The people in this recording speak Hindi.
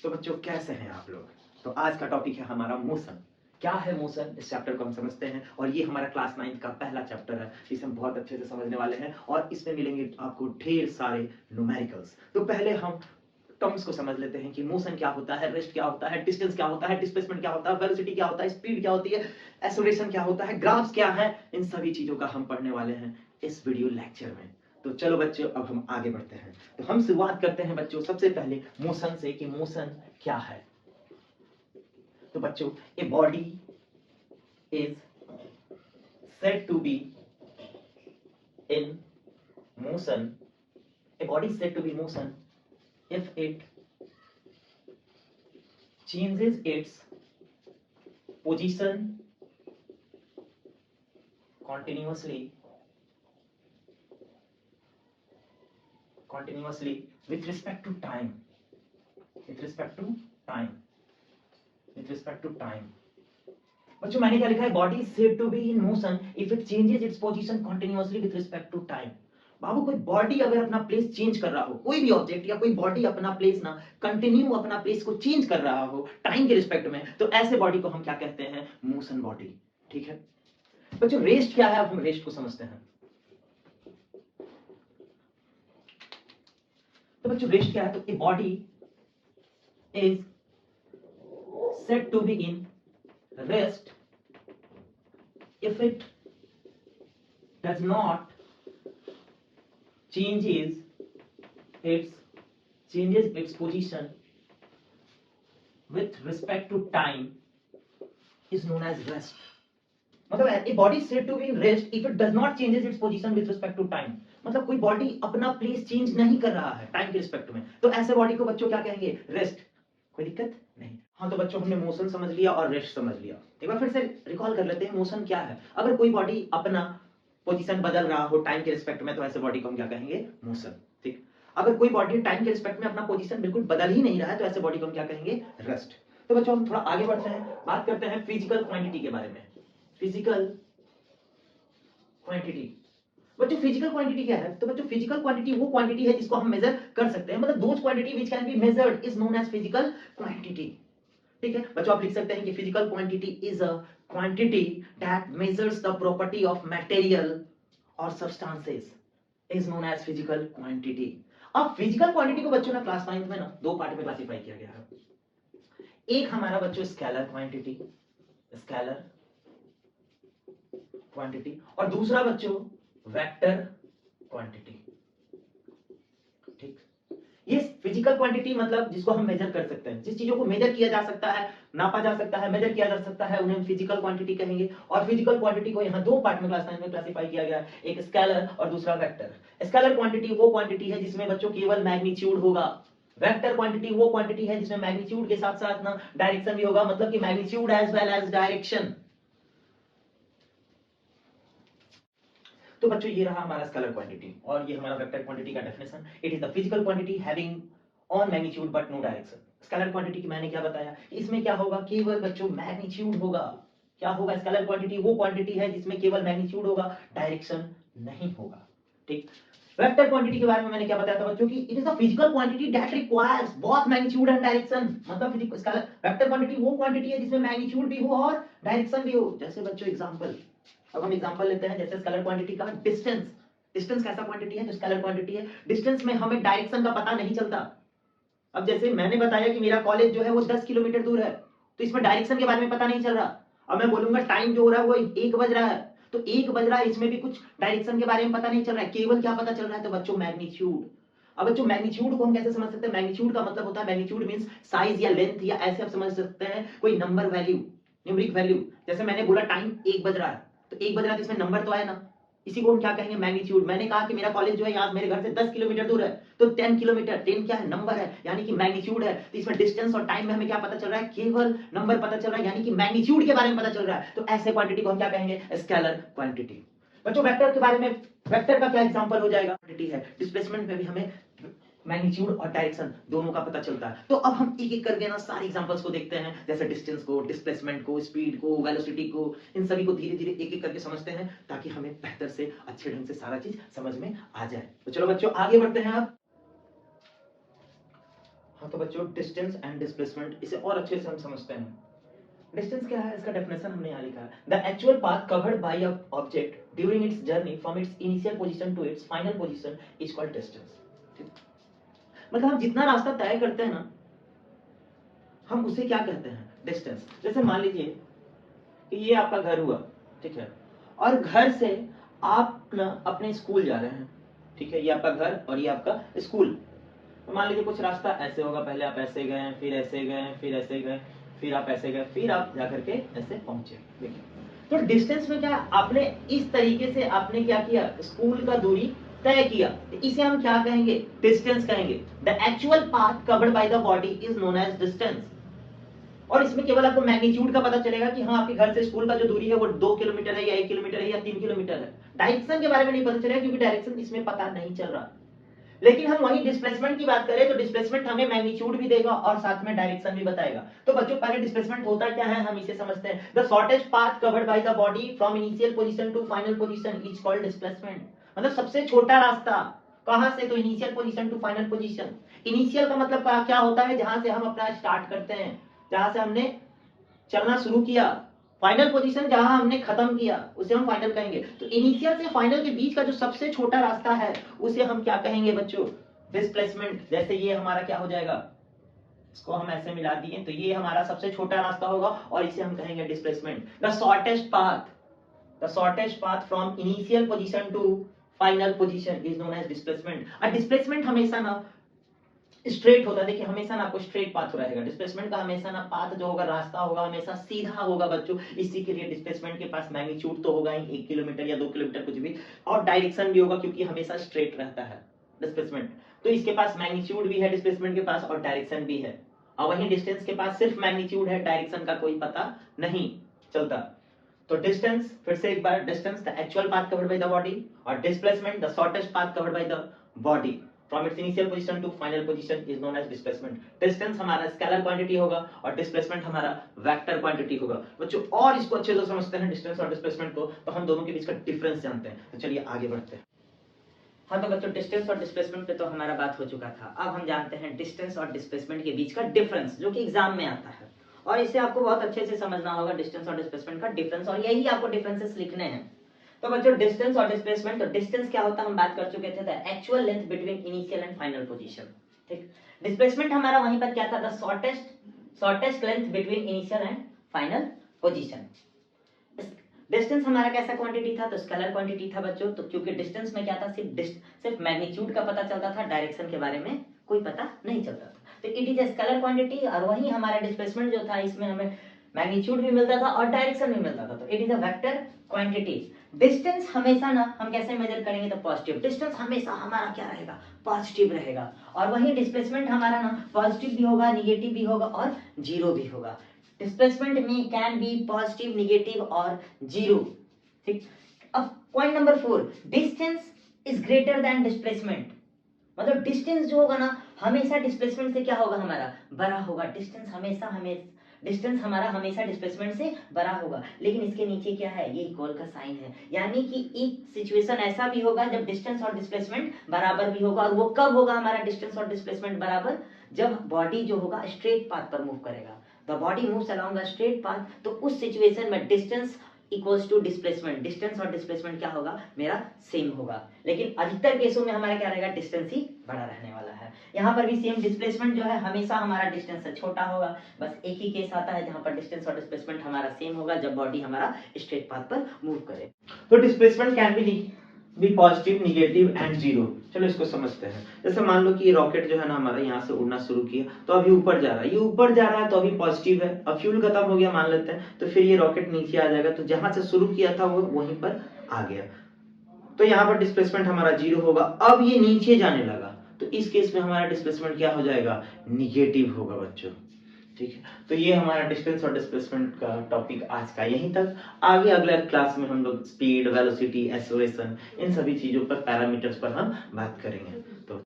तो बच्चों कैसे हैं आप लोग? तो आज का टॉपिक है हमारा मोशन। क्या है मोशन? इस चैप्टर को हम समझते हैं और ये हमारा क्लास 9 का पहला चैप्टर है, इसे हम बहुत अच्छे से समझने वाले हैं और इसमें मिलेंगे आपको ढेर सारे न्यूमेरिकल्स। तो पहले हम टर्म्स को समझ लेते हैं कि मोशन क्या होता है, रेस्ट क्या होता है, डिस्टेंस क्या होता है, डिस्प्लेसमेंट क्या होता है, वेलोसिटी क्या होता है, स्पीड क्या होती है, एक्सेलरेशन क्या होता है, ग्राफ्स क्या है। इन सभी चीजों का हम पढ़ने वाले हैं इस वीडियो लेक्चर में। तो चलो बच्चों अब हम आगे बढ़ते हैं। तो हम शुरुआत करते हैं बच्चों सबसे पहले मोशन से कि मोशन क्या है। तो बच्चों ए body is said to be in motion. A body is said to be in motion if it changes its position continuously with respect to time. बच्चों मैंने क्या लिखा है? Body said to be in motion if it changes its position continuously with respect to time. बाबू कोई बॉडी अगर अपना प्लेस चेंज कर रहा हो, कोई भी ऑब्जेक्ट या कोई बॉडी अपना प्लेस ना कंटिन्यू अपना प्लेस को चेंज कर रहा हो टाइम के रिस्पेक्ट में, तो ऐसे बॉडी को हम क्या कहते हैं? Motion body. ठीक है बच्चों, रेस्ट क्या है? अब हम रेस्ट को समझते हैं। तो बच्चों रेस्ट क्या है? तो a body is said to be in rest if it does not changes its position with respect to time is known as rest. मतलब a body is said to be in rest if it does not changes its position with respect to time. मतलब कोई बॉडी अपना प्लेस चेंज नहीं कर रहा है टाइम के रिस्पेक्ट में, तो ऐसे बॉडी को बच्चों क्या कहेंगे? रेस्ट। कोई दिक्कत नहीं। हाँ तो बच्चों हमने मोशन समझ लिया और रेस्ट समझ लिया। एक बार फिर से रिकॉल कर लेते हैं मोशन क्या है। अगर कोई बॉडी अपना पोजीशन बदल रहा हो टाइम के रिस्पेक्ट में, तो ऐसे बॉडी को हम क्या कहेंगे? मोशन। ठीक। अगर कोई बॉडी टाइम के रिस्पेक्ट में अपना पोजीशन बिल्कुल बदल ही नहीं रहा है, तो ऐसे बॉडी को हम क्या कहेंगे? रेस्ट। तो बच्चों हम थोड़ा आगे बढ़ते हैं, बात करते हैं फिजिकल क्वांटिटी के बारे में। Physical quantity. बच्चों फिजिकल क्वांटिटी क्या है? तो बच्चों फिजिकल क्वांटिटी वो क्वांटिटी है जिसको हम मेजर कर सकते हैं, मतलब those quantity which can be measured is known as physical quantity. ठीक है बच्चों, आप लिख सकते हैं कि physical quantity is a quantity that measures the property of material और substances is known as physical quantity. अब फिजिकल क्वांटिटी को बच्चों ना क्लास 9 में ना दो पार्ट में क्लासिफाई किया गया है। एक हमारा बच्चों स्केलर क्वांटिटी और दूसरा बच्चों वेक्टर क्वांटिटी। ठीक, ये फिजिकल क्वांटिटी मतलब जिसको हम मेजर कर सकते हैं, जिस चीजों को मेजर किया जा सकता है, नापा जा सकता है, मेजर किया जा सकता है, उन्हें हम फिजिकल क्वांटिटी कहेंगे। और फिजिकल क्वांटिटी को यहाँ दो पार्ट में क्लास 9 में क्लासिफाई किया गया है, एक स्केलर और दूसरा वेक्टर। स्केलर क्वांटिटी वो क्वांटिटी है जिसमें बच्चों केवल मैग्नीट्यूड होगा। वेक्टर क्वांटिटी वो क्वांटिटी है जिसमें मैग्नीट्यूड के साथ साथ ना डायरेक्शन भी होगा, मतलब कि magnitude as well as direction. तो बच्चों ये रहा हमारा स्केलर क्वांटिटी और ये हमारा वेक्टर क्वांटिटी का definition. It is the physical quantity having on magnitude but no direction. Scalar quantity की मैंने क्या बताया? इसमें क्या होगा? केवल बच्चों मैग्नीट्यूड होगा। क्या होगा? स्केलर क्वांटिटी वो क्वांटिटी है जिसमें केवल मैग्नीट्यूड होगा, डायरेक्शन नहीं होगा। ठीक। वेक्टर क्वांटिटी के बारे में मैंने क्या बताया था बच्चों की? It is the physical quantity that requires both magnitude and direction. मतलब स्केलर वेक्टर क्वांटिटी वो क्वांटिटी है जिसमें मैग्नीट्यूड भी हो और डायरेक्शन भी हो। जैसे बच्चों एग्जांपल, अब हम एग्जांपल लेते हैं जैसे स्केलर क्वांटिटी का डिस्टेंस। डिस्टेंस कैसा क्वांटिटी है? जो स्केलर क्वांटिटी है। डिस्टेंस में हमें डायरेक्शन का पता नहीं चलता। अब जैसे मैंने बताया कि मेरा कॉलेज जो है वो 10 किलोमीटर दूर है, तो इसमें डायरेक्शन के बारे में पता नहीं चल रहा। अब मैं बोलूंगा टाइम जो हो रहा है वो 1 बज रहा है, तो 1 बज रहा है, इसमें भी कुछ डायरेक्शन के बारे में पता नहीं चल रहा है, केवल क्या पता चल रहा है? तो बच्चों मैग्नीट्यूड। अब बच्चों मैग्नीट्यूड को हम कैसे समझ सकते हैं? मैग्नीट्यूड का मतलब होता है, मैग्नीट्यूड मींस साइज या लेंथ, या ऐसे आप समझ सकते हैं कोई नंबर वैल्यू, न्यूमेरिक वैल्यू। जैसे मैंने बोला टाइम 1 बज रहा है, तो 1 बज रहा है तो इसमें नंबर तो आया ना, इसी को हम क्या कहेंगे? मैग्नीट्यूड। मैंने कहा कि मेरा कॉलेज जो है यहाँ मेरे घर से 10 किलोमीटर दूर है, तो 10 किलोमीटर, 10 क्या है? नंबर है, यानी कि मैग्नीट्यूड है। तो इसमें डिस्टेंस और टाइम में हमें क्या पता चल रहा है? केवल नंबर पता चल रहा है, यानी कि मैग्नीट्यूड के बारे में पता चल रहा है। तो ऐसे क्वांटिटी को हम क्या कहेंगे? Scalar quantity. बच्चों वेक्टर के बारे में, वेक्टर का क्या एग्जांपल हो जाएगा? क्वांटिटी है, डिस्प्लेसमेंट में भी हमें मैग्नीट्यूड और डायरेक्शन दोनों का पता चलता है। तो अब हम एक एक करके ना सारे एग्जांपल्स को देखते हैं, जैसे डिस्टेंस को, डिस्प्लेसमेंट को, स्पीड को, वेलोसिटी को, इन सभी को धीरे धीरे एक एक करके समझते हैं, ताकि हमें बेहतर से अच्छे ढंग से सारा चीज समझ में आ जाए। तो चलो बच्चों आगे बढ़ते हैं। अब हाँ, तो बच्चों डिस्टेंस एंड डिस्प्लेसमेंट इसे और अच्छे से हम समझते हैं। डिस्टेंस क्या है, इसका डेफिनेशन हमने यहाँ लिखा है, the actual path covered by a object during its journey from its initial position to its final position is called distance. मतलब हम जितना रास्ता तय करते हैं ना, हम उसे क्या कहते हैं, डिस्टेंस। जैसे मान लीजिए कि ये आपका घर हुआ, ठीक है, और घर से आप ना अपने स्कूल जा रहे हैं, ठीक है, ये आपका घर और ये आपका स्कूल। तो मान लीजिए कुछ रास्ता ऐसे होगा, पहले आप ऐसे गए, फिर ऐसे गए, फिर ऐसे गए, फिर आप ऐसे गए, फिर आप जाकर के ऐसे पहुंचे। देखिए, तो डिस्टेंस में क्या, आपने इस तरीके से आपने क्या किया, स्कूल का दूरी तय किया, तो इसे हम क्या कहेंगे, डिस्टेंस कहेंगे। The actual path covered by the body is known as distance. और इसमें केवल आपको मैग्नीट्यूड का पता चलेगा कि हाँ, आपके घर से स्कूल का जो दूरी है वो 2 किलोमीटर है या 1 किलोमीटर है या 3 किलोमीटर है। डायरेक्शन के बारे में नहीं पता चलेगा, क्योंकि डायरेक्शन इसमें पता नहीं चल रहा। लेकिन हम वही डिस्प्लेसमेंट की बात करें तो डिस्प्लेसमेंट हमें मैग्नीट्यूड भी देगा और साथ में डायरेक्शन भी बताएगा। तो बच्चों, पहले डिस्प्लेसमेंट होता क्या है हम इसे समझते हैं। The shortest path covered by the body from initial position to final position is called displacement. मतलब सबसे छोटा रास्ता कहां से, तो initial position to final position. Initial का मतलब क्या होता है, जहां से हम अपना स्टार्ट करते हैं, जहां से हमने चलना शुरू किया। फाइनल पोजीशन जहां हमने खत्म किया उसे हम फाइनल कहेंगे। तो इनिशियल से फाइनल के बीच का जो सबसे छोटा रास्ता है उसे हम क्या कहेंगे बच्चों, डिस्प्लेसमेंट। जैसे ये हमारा क्या हो जाएगा, इसको हम ऐसे मिला दिए तो ये हमारा सबसे छोटा रास्ता होगा और इसे हम कहेंगे displacement. The shortest path from initial position to final position is known as displacement. और डिस्प्लेसमेंट हमेशा ना स्ट्रेट होता है। देखिए, हमेशा ना आपको स्ट्रेट पाथ रहेगा। डिस्प्लेसमेंट का हमेशा ना पाथ जो होगा, रास्ता होगा, हमेशा सीधा होगा बच्चों। इसी के लिए डिस्प्लेसमेंट के पास मैग्नीट्यूड तो होगा ही, 1 किलोमीटर या 2 किलोमीटर कुछ भी, और डायरेक्शन भी होगा क्योंकि हमेशा स्ट्रेट रहता है डिस्प्लेसमेंट। तो इसके पास मैग्नीट्यूड भी है डिस्प्लेसमेंट के पास और डायरेक्शन भी है। और वहीं डिस्टेंस के पास सिर्फ मैग्नीट्यूड है, डायरेक्शन का कोई पता नहीं चलता। तो डिस्टेंस, फिर से एक बार, distance the actual path covered by the body, और displacement the shortest path covered by the body from its initial position to final position is known as displacement. distance हमारा स्केलर क्वांटिटी होगा और डिस्प्लेसमेंट हमारा वेक्टर क्वांटिटी होगा। बच्चों, और इसको अच्छे से समझते हैं डिस्टेंस और डिस्प्लेसमेंट को, तो हम दोनों के बीच का डिफरेंस जानते हैं। तो चलिए आगे बढ़ते हैं। हाँ, तो बच्चों, डिस्टेंस और डिस्प्लेसमेंट पे तो हमारा बात हो चुका था। अब हम जानते हैं डिस्टेंस और डिस्प्लेसमेंट के बीच का डिफरेंस, जो कि एग्जाम में आता है, और इसे आपको बहुत अच्छे से समझना होगा, डिस्टेंस और डिस्प्लेसमेंट का डिफरेंस, और यही आपको डिफरेंसेस लिखने हैं। तो बच्चों, डिस्टेंस और डिस्प्लेसमेंट, तो डिस्टेंस क्या होता है हम बात कर चुके थे, the actual length between initial and final position, ठीक। डिस्प्लेसमेंट हमारा वहीं पर क्या था, the shortest length between initial and final position. Distance हमारा कैसा क्वांटिटी था, तो स्केलर क्वांटिटी था बच्चों। तो क्योंकि डिस्टेंस में क्या था, सिर्फ मैग्नीट्यूड का पता चलता था, डायरेक्शन के बारे में कोई पता नहीं चलता था। तो it is a scalar quantity. और वहीं हमारा डिस्प्लेसमेंट जो था, इसमें हमें मैग्नीट्यूड भी मिलता था और डायरेक्शन भी मिलता था। तो it is a vector quantity. Distance हमेशा ना हम कैसे मेजर करेंगे, तो पॉजिटिव। डिस्टेंस हमेशा हमारा क्या रहेगा, पॉजिटिव रहेगा। और वहीं डिस्प्लेसमेंट हमारा ना पॉजिटिव भी होगा, निगेटिव भी होगा और जीरो भी होगा। डिस्प्लेसमेंट में कैन बी पॉजिटिव, निगेटिव और जीरो, ठीक। अब point number 4, distance is greater than displacement. मतलब डिस्टेंस जो होगा ना, हमेशा डिस्प्लेसमेंट से क्या होगा, हमारा बड़ा होगा। डिस्टेंस हमारा हमेशा डिस्प्लेसमेंट से बड़ा होगा। लेकिन इसके नीचे क्या है, ये इक्वल का साइन है, यानी कि एक सिचुएशन ऐसा भी होगा जब डिस्टेंस और डिस्प्लेसमेंट बराबर भी होगा। और वो कब होगा हमारा डिस्टेंस और डिस्प्लेसमेंट बराबर, जब बॉडी जो होगा स्ट्रेट पाथ पर मूव करेगा। The body moves along a straight path, तो उस सिचुएशन में distance equals to displacement, distance और डिस्प्लेसमेंट क्या होगा, मेरा सेम होगा। लेकिन अधिकतर केसों में हमारा क्या रहेगा, डिस्टेंस ही बड़ा रहने वाला है। यहाँ पर भी सेम, डिस्प्लेसमेंट जो है हमेशा हमारा डिस्टेंस से छोटा होगा। बस एक ही केस आता है जहाँ पर डिस्टेंस और डिस्प्लेसमेंट हमारा सेम होगा, जब बॉडी हमारा स्ट्रेट पाथ पर मूव करे। तो displacement can be positive, negative and zero. चलो इसको समझते हैं। जैसे मान लो कि ये रॉकेट जो है ना हमारा, यहाँ से उड़ना शुरू किया तो अभी ऊपर जा रहा है, ये ऊपर जा रहा है तो अभी पॉजिटिव है। अब फ्यूल खत्म हो गया मान लेते हैं, तो फिर ये रॉकेट नीचे आ जाएगा। तो जहां से शुरू किया था वो वहीं पर आ गया, तो यहाँ पर डिस्प्लेसमेंट हमारा जीरो होगा। अब ये नीचे जाने लगा, तो इस केस में हमारा डिस्प्लेसमेंट क्या हो जाएगा, निगेटिव होगा बच्चों, ठीक है। तो ये हमारा डिस्टेंस और डिस्प्लेसमेंट का टॉपिक आज का यहीं तक। आगे अगले क्लास में हम लोग स्पीड, वेलोसिटी, एक्सेलरेशन, इन सभी चीजों पर, पैरामीटर्स पर हम बात करेंगे। तो